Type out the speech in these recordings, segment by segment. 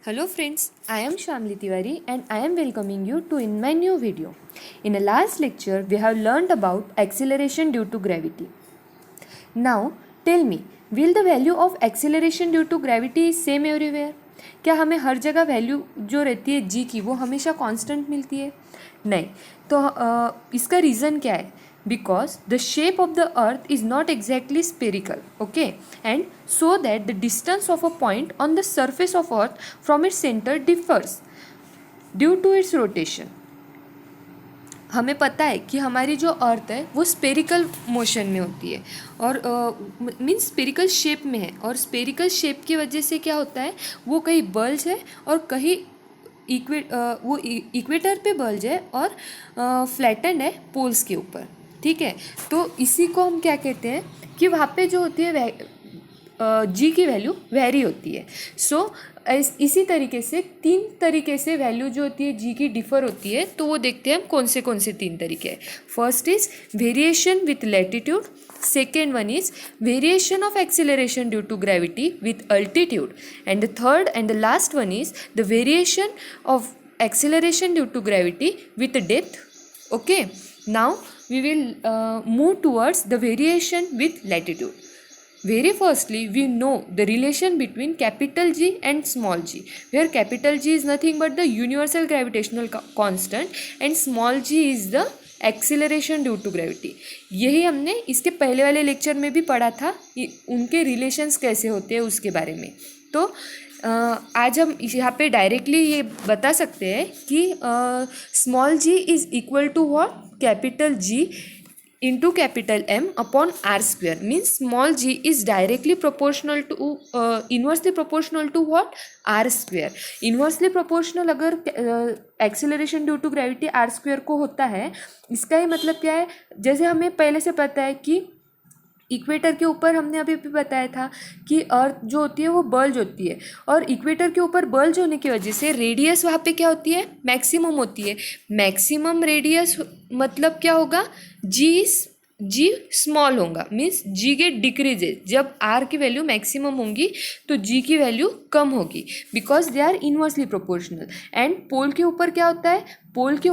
Hello friends, I am Shamli Tiwari and I am welcoming you to in my new video. In the last lecture, we have learned about acceleration due to gravity. Now, tell me, will the value of acceleration due to gravity is same everywhere? क्या हमें हर जगह value जो रहती है जी की वो हमेशा constant मिलती है? नहीं. तो इसका रीज़न क्या है? Because the shape of the earth is not exactly spherical, okay, and so that the distance of a point on the surface of earth from its center differs due to its rotation. हमें पता है कि हमारी जो अर्थ है वो spherical motion में होती है और मीन्स स्पेरिकल शेप में है, और स्पेरिकल शेप की वजह से क्या होता है, वो कहीं बल्ज है और कहीं वो इक्वेटर पे बल्ज है और फ्लैटेंड है पोल्स के ऊपर. ठीक है, तो इसी को हम क्या कहते हैं कि वहाँ पे जो होती है जी की वैल्यू वेरी होती है. सो इसी तरीके से तीन तरीके से वैल्यू जो होती है जी की डिफ़र होती है. तो वो देखते हैं हम कौन से तीन तरीके हैं. First is variation with latitude, second one is variation of acceleration due to gravity with altitude, and the third and the last one is the variation of acceleration due to gravity with depth. Okay, now we will move towards the variation with latitude. Very firstly, we know the relation between capital G and small g, where capital G is nothing but the universal gravitational constant and small g is the acceleration due to gravity. यही हमने इसके पहले वाले lecture में भी पढ़ा था, उनके रिलेशंस कैसे होते हैं उसके बारे में. तो आज हम यहाँ पे डायरेक्टली ये बता सकते हैं कि small g is equal to what, capital g into capital M upon R square. Means small g is directly proportional to inversely proportional to what, R square. Inversely proportional अगर acceleration due to gravity R square को होता है, इसका ही मतलब क्या है, जैसे हमें पहले से पता है कि इक्वेटर के ऊपर हमने अभी भी बताया था कि अर्थ जो होती है वो बल्ज होती है, और इक्वेटर के ऊपर बल्ज होने की वजह से रेडियस वहाँ पे क्या होती है, मैक्सिमम होती है. मैक्सिमम रेडियस मतलब क्या होगा, जी स्मॉल होगा, मीन्स जी गेट डिक्रीजेज. जब आर की वैल्यू मैक्सिमम होंगी तो जी की वैल्यू कम होगी, because they are inversely proportional. And pole के ऊपर क्या होता है, पोल के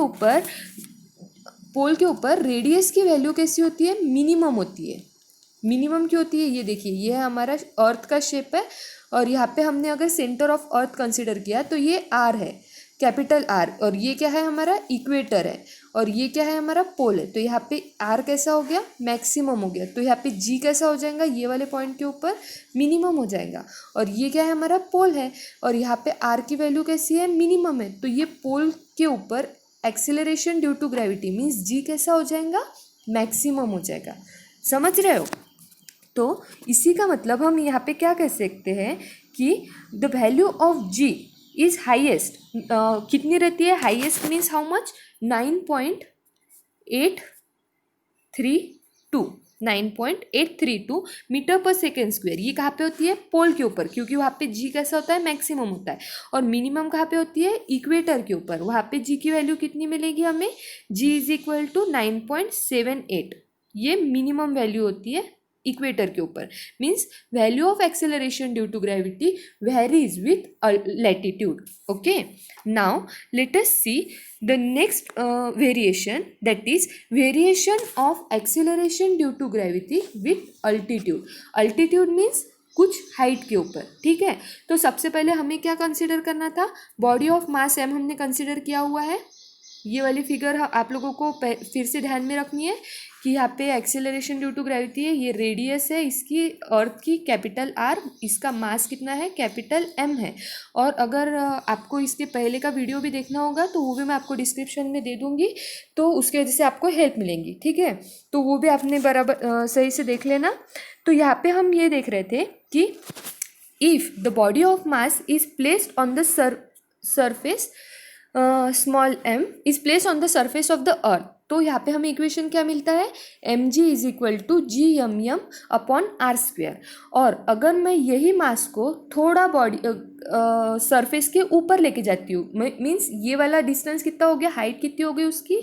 ऊपर रेडियस की वैल्यू कैसी होती है, मिनिमम होती है. मिनिमम की होती है, ये देखिए, ये है हमारा अर्थ का शेप है, और यहाँ पे हमने अगर सेंटर ऑफ अर्थ कंसिडर किया तो ये आर है, कैपिटल आर, और ये क्या है, हमारा इक्वेटर है, और ये क्या है, हमारा पोल है. तो यहाँ पे आर कैसा हो गया, मैक्सिमम हो गया. तो यहाँ पे जी कैसा हो जाएगा, ये वाले पॉइंट के ऊपर मिनिमम हो जाएगा, और ये क्या है, हमारा पोल है, और यहाँ पे आर की वैल्यू कैसी है, मिनिमम है. तो ये पोल के ऊपर acceleration due to gravity means g कैसा हो जाएगा, मैक्सिमम हो जाएगा. समझ रहे हो? तो इसी का मतलब हम यहाँ पे क्या कह सकते हैं कि the value of g is highest. कितनी रहती है, highest means how much, 9.832 metre पर सेकेंड स्क्वेयर. ये कहाँ पे होती है, पोल के ऊपर, क्योंकि वहाँ पे जी कैसा होता है, मैक्सिमम होता है. और मिनिमम कहाँ पे होती है, इक्वेटर के ऊपर. वहाँ पे जी की वैल्यू कितनी मिलेगी हमें, जी इज इक्वल टू 9.78. ये मिनिमम वैल्यू होती है इक्वेटर के ऊपर. Means value of acceleration due to gravity varies with latitude. Okay, now let us see the next variation, that is variation of acceleration due to gravity with altitude. Altitude means कुछ height के ऊपर. ठीक है, तो सबसे पहले हमें क्या कंसिडर करना था, बॉडी ऑफ मास एम हमने कंसिडर किया हुआ है. ये वाली फिगर आप लोगों को फिर से ध्यान में रखनी है कि यहाँ पे एक्सेलरेशन ड्यू टू ग्रेविटी है, ये रेडियस है इसकी अर्थ की, कैपिटल आर, इसका मास कितना है, कैपिटल एम है. और अगर आपको इसके पहले का वीडियो भी देखना होगा तो वो भी मैं आपको डिस्क्रिप्शन में दे दूँगी, तो उसकी वजह से आपको हेल्प मिलेंगी. ठीक है, तो वो भी आपने बराबर सही से देख लेना. तो यहाँ पे हम ये देख रहे थे कि if the body of mass is placed on the surface, small m is place on the surface of the earth. तो यहाँ पे हमें इक्वेशन क्या मिलता है, m g is equal to g m m upon r square. और अगर मैं यही मास को थोड़ा बॉडी सरफेस के ऊपर लेके जाती हूँ, मीन्स ये वाला डिस्टेंस कितना हो गया, हाइट कितनी हो गई उसकी,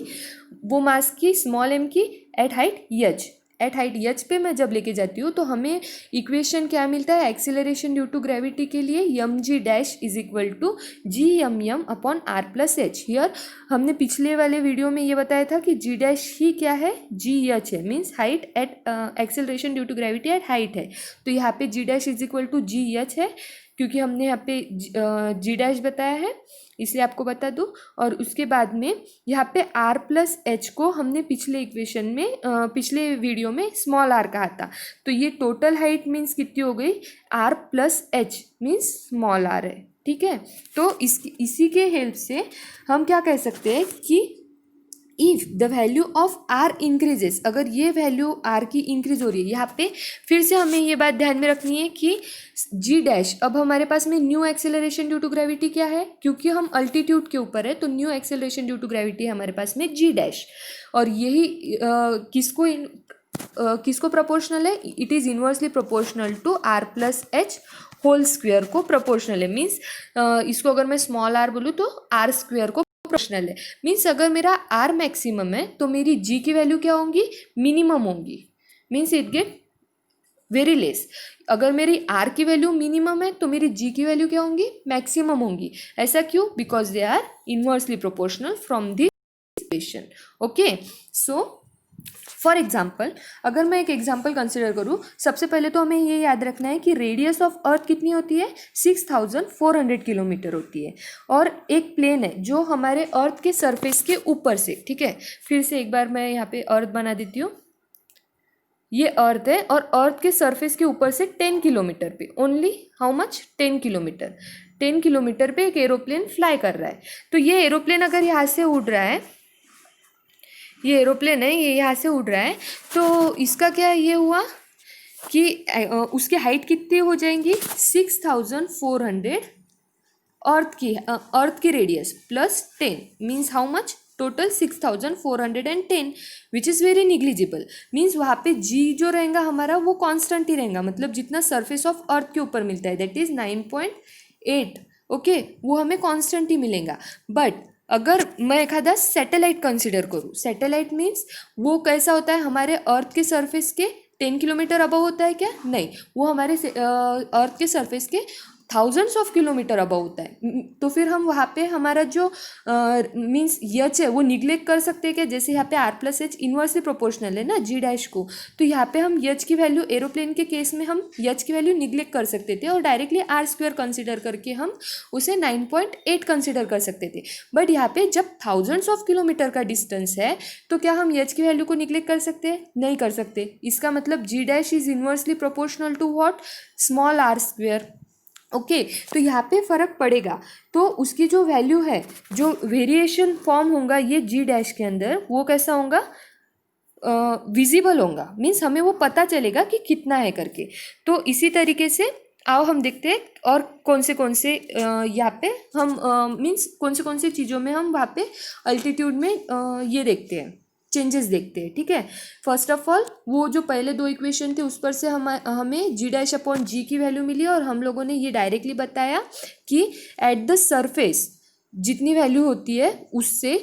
वो मास की, स्मॉल एम की, at height h, at height h पे मैं जब लेके जाती हूँ तो हमें इक्वेशन क्या मिलता है एक्सीलरेशन ड्यू टू ग्रेविटी के लिए, यम g dash is equal to g m m upon r plus h. Here हमने पिछले वाले वीडियो में ये बताया था कि जी डैश ही क्या है, जी एच है, means height at acceleration due to gravity at height है। तो यहाँ पे g dash is equal to g h है, क्योंकि हमने यहाँ पे जी डैश बताया है इसलिए आपको बता दूँ। और उसके बाद में यहाँ पे आर प्लस एच को हमने पिछले इक्वेशन में पिछले वीडियो में स्मॉल आर कहा था। तो ये टोटल हाइट मीन्स कितनी हो गई, r plus h means small r है, ठीक है। तो इसी के हेल्प से हम क्या कह सकते हैं कि if the value of r increases, अगर ये वैल्यू आर की इंक्रीज हो रही है, यहाँ पे फिर से हमें ये बात ध्यान में रखनी है कि जी डैश, अब हमारे पास में new acceleration due to gravity क्या है, क्योंकि हम अल्टीट्यूड के ऊपर है तो new acceleration due to gravity है हमारे पास में जी डैश। और यही किसको प्रोपोर्शनल है, it is inversely proportional to r plus h whole square को प्रोपोर्शनल है। मीन्स इसको अगर मैं स्मॉल आर बोलूँ तो आर स्क्वेयर को प्रोपोर्शनल है। मीन्स अगर मेरा आर मैक्सिमम है तो मेरी जी की वैल्यू क्या होंगी, मिनिमम होंगी, means it get very less. अगर मेरी आर की वैल्यू मिनिमम है तो मेरी जी की वैल्यू क्या होंगी, मैक्सिमम होंगी। ऐसा क्यों, because they are inversely proportional from this equation. Okay, so for example अगर मैं एक एग्जाम्पल कंसिडर करूँ, सबसे पहले तो हमें ये याद रखना है कि रेडियस ऑफ अर्थ कितनी होती है, 6400 किलोमीटर होती है। और एक प्लेन है जो हमारे अर्थ के सरफेस के ऊपर से, ठीक है, फिर से एक बार मैं यहाँ पे अर्थ बना देती हूँ, ये अर्थ है और अर्थ के सरफेस के ऊपर से 10 किलोमीटर पे, only how much, 10 kilometre, 10 kilometre पे एक एरोप्लेन फ्लाई कर रहा है। तो ये एरोप्लेन अगर यहाँ से उड़ रहा है, ये एरोप्लेन है, ये यहाँ से उड़ रहा है, तो इसका क्या ये हुआ कि उसकी हाइट कितनी हो जाएंगी, 6400 अर्थ की radius plus 10 means how much, total 6410, which is very negligible. Means वहाँ पे जी जो रहेगा हमारा वो कांस्टेंट ही रहेगा, मतलब जितना सरफेस ऑफ अर्थ के ऊपर मिलता है दैट इज़ 9.8, ओके, वो हमें कांस्टेंट ही मिलेगा। बट अगर मैं एक आधा सैटेलाइट कंसिडर करूँ, सैटेलाइट मीन्स वो कैसा होता है, हमारे अर्थ के सरफेस के 10 किलोमीटर अबव होता है क्या, नहीं, वो हमारे अर्थ के सरफेस के थाउजेंड्स ऑफ किलोमीटर अबव होता है। तो फिर हम वहाँ पे हमारा जो मीन्स यच है वो निग्लेक्ट कर सकते हैं क्या, जैसे यहाँ पे r plus h inversely proportional है ना जी डैश को, तो यहाँ पे हम यच की वैल्यू, एरोप्लेन के केस में हम यच की वैल्यू निग्लेक्ट कर सकते थे और डायरेक्टली आर स्क्वायर कंसिडर करके हम उसे 9.8 कंसिडर कर सकते थे। बट यहाँ पे जब थाउजेंड्स ऑफ किलोमीटर का डिस्टेंस है तो क्या हम यच की वैल्यू को निग्लेक्ट कर सकते हैं, नहीं कर सकते। इसका मतलब g dash is inversely proportional to what, small r square. Okay, तो यहाँ पे फ़र्क पड़ेगा, तो उसकी जो वैल्यू है, जो वेरिएशन फॉर्म होगा ये जी डैश के अंदर, वो कैसा होगा, विजिबल होगा, मीन्स हमें वो पता चलेगा कि कितना है करके। तो इसी तरीके से आओ हम देखते हैं और कौन से यहाँ पे हम मीन्स कौन सी चीज़ों में हम वहाँ पे अल्टीट्यूड में ये देखते हैं, चेंजेस देखते हैं, ठीक है। फर्स्ट ऑफ ऑल वो जो पहले दो इक्वेशन थे उस पर से हमें जी डैश अपॉन जी की वैल्यू मिली और हम लोगों ने ये डायरेक्टली बताया कि एट द सरफेस जितनी वैल्यू होती है उससे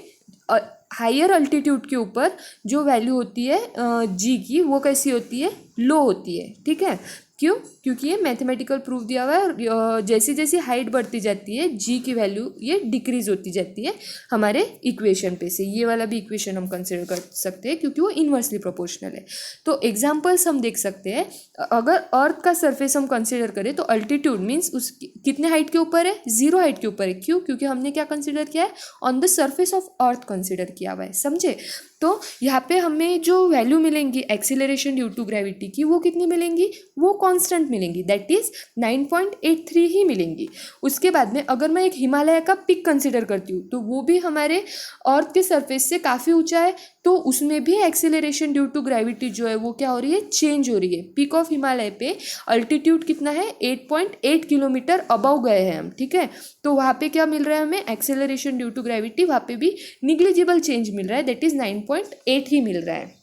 हायर अल्टीट्यूड के ऊपर जो वैल्यू होती है जी की वो कैसी होती है, लो होती है, ठीक है। क्यों, क्योंकि ये मैथमेटिकल प्रूफ दिया हुआ है और जैसे जैसे हाइट बढ़ती जाती है जी की वैल्यू ये डिक्रीज होती जाती है हमारे इक्वेशन पे से। ये वाला भी इक्वेशन हम कंसिडर कर सकते हैं क्योंकि वो इन्वर्सली प्रोपोर्शनल है। तो एग्जांपल्स हम देख सकते हैं, अगर अर्थ का सरफेस हम कंसिडर करें तो अल्टीट्यूड मीन्स उस कितने हाइट के ऊपर है, 0 हाइट के ऊपर है। क्यों, क्योंकि हमने क्या कंसिडर किया है, on the surface of earth consider किया हुआ है, समझे। तो यहाँ पे हमें जो वैल्यू मिलेंगी एक्सीलरेशन ड्यू टू ग्रेविटी की वो कितनी मिलेंगी, वो कांस्टेंट मिलेंगी, दैट इज 9.83 ही मिलेंगी। उसके बाद में अगर मैं एक हिमालय का पिक कंसिडर करती हूँ तो वो भी हमारे अर्थ के सरफेस से काफ़ी ऊंचा है, तो उसमें भी एक्सीलरेशन ड्यू टू ग्रेविटी जो है वो क्या हो रही है, चेंज हो रही है। पीक ऑफ हिमालय पे अल्टीट्यूड कितना है, 8.8 किलोमीटर अबव गए हैं हम, ठीक है। तो वहाँ पे क्या मिल रहा है हमें, एक्सीलरेशन ड्यू टू ग्रेविटी वहाँ पे भी निग्लिजिबल चेंज मिल रहा है, दैट इज 9.8 ही मिल रहा है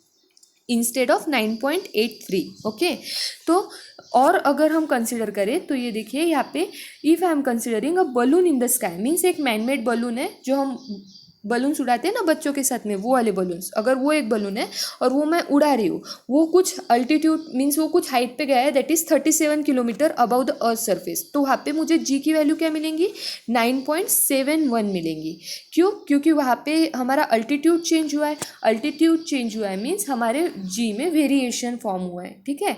इंस्टेड ऑफ 9.83, ओके। तो और अगर हम कंसिडर करें तो ये देखिए यहाँ पे, if I am considering a balloon in the sky, means एक मैनमेड बलून है जो हम बलून्स उड़ाते हैं ना बच्चों के साथ में, वो वाले बलून्स, अगर वो एक बलून है और वो मैं उड़ा रही हूँ, वो कुछ अल्टीट्यूड मीन्स वो कुछ हाइट पे गया है, that is 37 kilometre above the earth surface, तो वहाँ पे मुझे जी की वैल्यू क्या मिलेंगी, 9.71 मिलेंगी। क्यों? क्योंकि वहाँ पे हमारा अल्टीट्यूड चेंज हुआ है, अल्टीट्यूड चेंज हुआ है मीन्स हमारे जी में वेरिएशन फॉर्म हुआ है, ठीक है।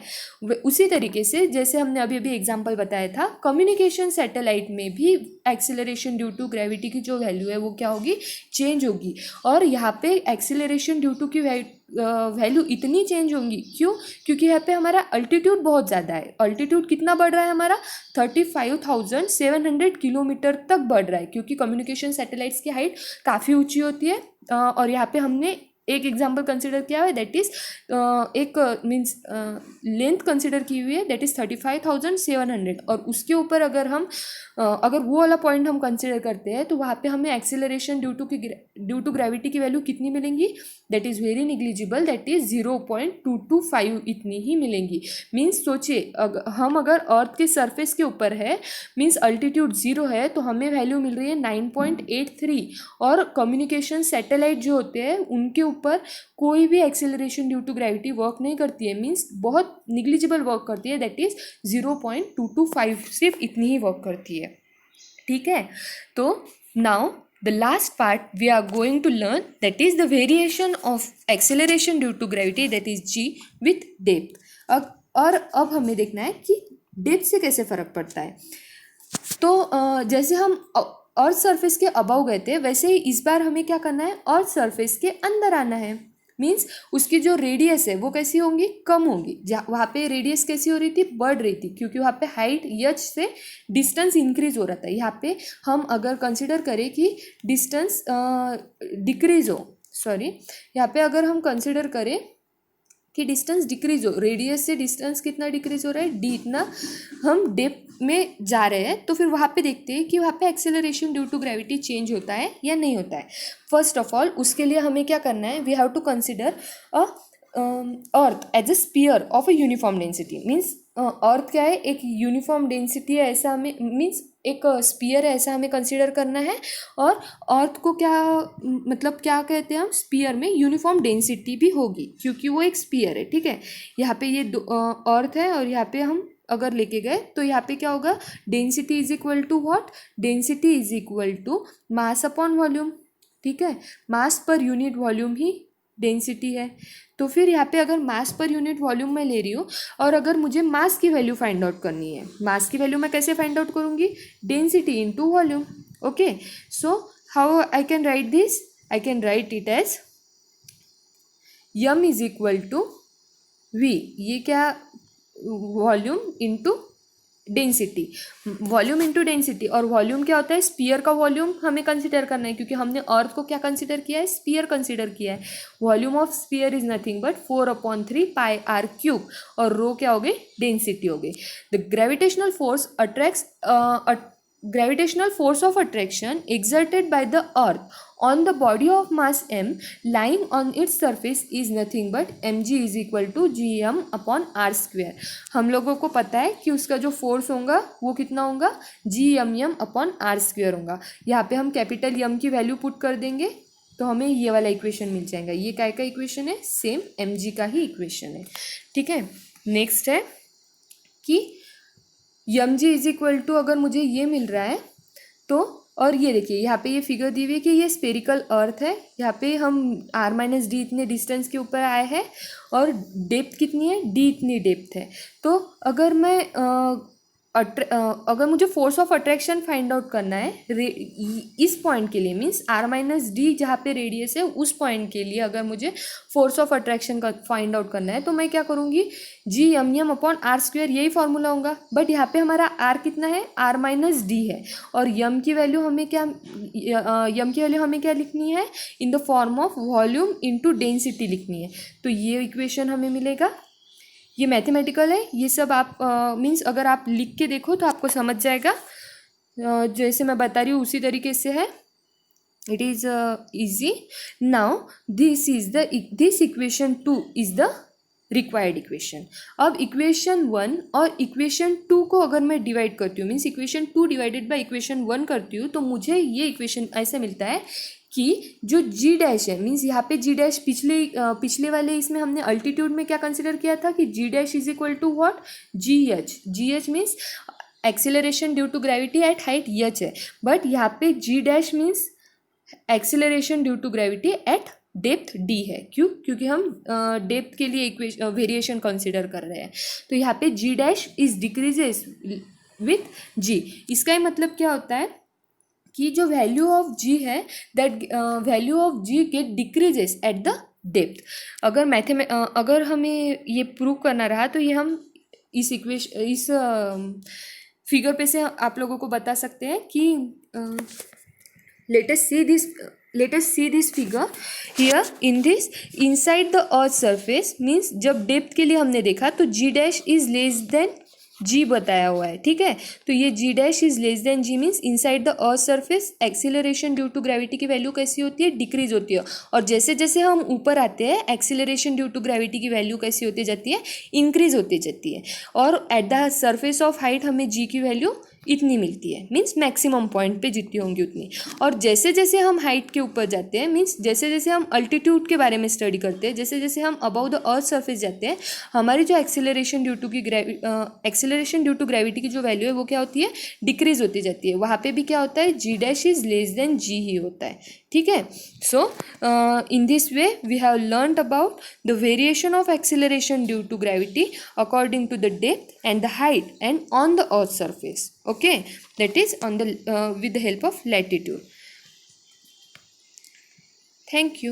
उसी तरीके से जैसे हमने अभी अभी एग्जांपल बताया था, कम्युनिकेशन सैटेलाइट में भी एक्सीलरेशन ड्यू टू ग्रेविटी की जो वैल्यू है वो क्या होगी, चेंज होगी। और यहाँ पे एक्सीलरेशन ड्यू टू की वैल्यू इतनी चेंज होंगी, क्यों? क्योंकि यहाँ पे हमारा अल्टीट्यूड बहुत ज़्यादा है। अल्टीट्यूड कितना बढ़ रहा है हमारा, 35,700 किलोमीटर तक बढ़ रहा है, क्योंकि कम्युनिकेशन सैटेलाइट्स की हाइट काफ़ी ऊंची होती है। और यहाँ पे हमने एक एग्जाम्पल कंसिडर किया हुआ है, दैट इज़ एक मीन्स लेंथ कंसिडर की हुई है, दैट इज़ 35,700। और उसके ऊपर अगर हम अगर वो वाला पॉइंट हम कंसिडर करते हैं तो वहाँ पे हमें एक्सेलरेशन ड्यू टू ग्रेविटी की वैल्यू कितनी मिलेंगी, that is very negligible, that is 0.225 इतनी ही मिलेंगी। मीन्स सोचिए हम अगर अर्थ के सरफेस के ऊपर है, मीन्स अल्टीट्यूड 0 है, तो हमें वैल्यू मिल रही है 9.83। और कम्युनिकेशन सैटेलाइट जो होते हैं उनके ऊपर कोई भी acceleration due to gravity work नहीं करती है, मीन्स बहुत निग्लिजिबल वर्क करती है, दैट इज़ 0.225, सिर्फ इतनी ही वर्क करती है, ठीक है। तो now the last part we are going to learn, that is the variation of acceleration due to gravity, that is g with depth। और अब हमें देखना है कि डेप्थ से कैसे फ़र्क पड़ता है। तो जैसे हम अर्थ सरफेस के अबव गए थे, वैसे ही इस बार हमें क्या करना है, अर्थ सरफेस के अंदर आना है। मीन्स उसकी जो रेडियस है वो कैसी होंगी, कम होंगी। जहाँ वहाँ पे रेडियस कैसी हो रही थी, बढ़ रही थी, क्योंकि वहाँ पे हाइट एच से डिस्टेंस इंक्रीज हो रहा था। यहाँ पे हम अगर कंसिडर करें कि डिस्टेंस डिक्रीज हो, सॉरी, यहाँ पे अगर हम कंसिडर करें कि डिस्टेंस डिक्रीज हो, रेडियस से डिस्टेंस कितना डिक्रीज हो रहा है, डी इतना, हम डेप्थ में जा रहे हैं, तो फिर वहाँ पे देखते हैं कि वहाँ पे acceleration due to gravity change होता है या नहीं होता है। फर्स्ट ऑफ ऑल उसके लिए हमें क्या करना है, we have to consider a earth as a sphere of a uniform density. Means earth क्या है, एक यूनिफॉर्म डेंसिटी है, ऐसा हमें मीन्स एक स्पीयर है, ऐसा हमें कंसिडर करना है। और अर्थ को क्या मतलब क्या कहते हैं हम, स्पीयर में यूनिफॉर्म डेंसिटी भी होगी, क्योंकि वो एक स्पीयर है, ठीक है। यहाँ पे ये अर्थ है और यहाँ पे हम अगर लेके गए तो यहाँ पे क्या होगा, density is equal to what, density is equal to mass upon volume, ठीक है। मास पर यूनिट वॉल्यूम ही डेंसिटी है। तो फिर यहाँ पे अगर मास पर यूनिट वॉल्यूम मैं ले रही हूँ और अगर मुझे मास की वैल्यू फाइंड आउट करनी है, मास की वैल्यू मैं कैसे फाइंड आउट करूँगी, density into volume. Okay, so how I can write this, I can write it as m is equal to v, ये क्या, volume into density, volume into density. और volume क्या होता है, स्पीयर का वॉल्यूम हमें consider करना है, क्योंकि हमने अर्थ को क्या कंसिडर किया है, स्पीयर कंसिडर किया है। Volume of sphere is nothing but 4/3 pi r cube, और रो क्या हो गई, डेंसिटी हो गई। The gravitational force attracts gravitational force of attraction exerted by the earth on the body of mass m lying on its surface is nothing but mg is equal to gm upon r square। हम लोगों को पता है कि उसका जो force होगा वो कितना होगा, gm अपॉन r स्क्वेयर होगा। यहाँ पे हम कैपिटल m की वैल्यू पुट कर देंगे तो हमें ये वाला इक्वेशन मिल जाएगा। ये क्या का इक्वेशन है, सेम mg का ही इक्वेशन है, ठीक है। नेक्स्ट है कि यम जी इज इक्वल टू, अगर मुझे ये मिल रहा है तो, और ये देखिए यहाँ पे ये फिगर दी हुई है कि ये स्पेरिकल अर्थ है, यहाँ पे हम r माइनस डी इतने डिस्टेंस के ऊपर आए हैं और डेप्थ कितनी है, d इतनी डेप्थ है। तो अगर मैं अगर मुझे force of attraction find out करना है इस पॉइंट के लिए, मीन्स r माइनस डी जहाँ पे रेडियस है उस पॉइंट के लिए अगर मुझे फोर्स ऑफ अट्रैक्शन का फाइंड आउट करना है, तो मैं क्या करूँगी, g m m upon r square, यही फॉर्मूला होगा। बट यहाँ पे हमारा r कितना है, r माइनस डी है, और यम की वैल्यू हमें क्या, यम की वैल्यू हमें क्या लिखनी है, in the form of volume into density लिखनी है। तो ये इक्वेशन हमें मिलेगा। ये मैथमेटिकल है, ये सब आप मीन्स अगर आप लिख के देखो तो आपको समझ जाएगा। जैसे मैं बता रही हूँ उसी तरीके से है, it is easy। Now this equation 2 is the required equation. अब इक्वेशन 1 और इक्वेशन 2 को अगर मैं डिवाइड करती हूँ, means equation 2 divided by equation 1 करती हूँ, तो मुझे ये इक्वेशन ऐसे मिलता है कि जो जी डैश है, मीन्स यहाँ पे जी डैश पिछले वाले इसमें हमने अल्टीट्यूड में क्या कंसिडर किया था कि g dash is equal to what, g h. G h means acceleration due to gravity at height h है, बट यहाँ पे g dash means acceleration due to gravity at depth d है। क्यों? क्योंकि हम डेप्थ के लिए वेरिएशन कंसिडर कर रहे हैं। तो यहाँ पे g dash is decreases with जी। इसका ही मतलब क्या होता है कि जो वैल्यू ऑफ जी है, that value of g get decreases at the depth. अगर हमें ये प्रूव करना रहा तो ये हम इस फिगर पे से आप लोगों को बता सकते हैं कि let us see this figure here in this inside the earth surface means जब डेप्थ के लिए हमने देखा तो g dash is less than g बताया हुआ है, ठीक है। तो ये g dash is less than g means inside the earth surface acceleration due to gravity की वैल्यू कैसी होती है, डिक्रीज होती है। और जैसे जैसे हम ऊपर आते हैं एक्सीलरेशन ड्यू टू ग्रेविटी की वैल्यू कैसी होती जाती है, इंक्रीज होती जाती है। और at the surface of height हमें जी की वैल्यू इतनी मिलती है, मीन्स मैक्सिमम पॉइंट पे जितनी होंगी उतनी। और जैसे जैसे हम हाइट के ऊपर जाते हैं, मीन्स जैसे जैसे हम अल्टीट्यूड के बारे में स्टडी करते हैं, जैसे जैसे हम अबव द अर्थ सरफेस जाते हैं, हमारी जो एक्सेलरेशन ड्यू टू ग्रेविटी की जो वैल्यू है वो क्या होती है, डिक्रीज होती जाती है। वहाँ पे भी क्या होता है, g dash is less than g ही होता है, ठीक है। So in this way we have learned about the variation of acceleration due to gravity according to the depth and the height and on the earth surface, okay, that is on the with the help of latitude. Thank you.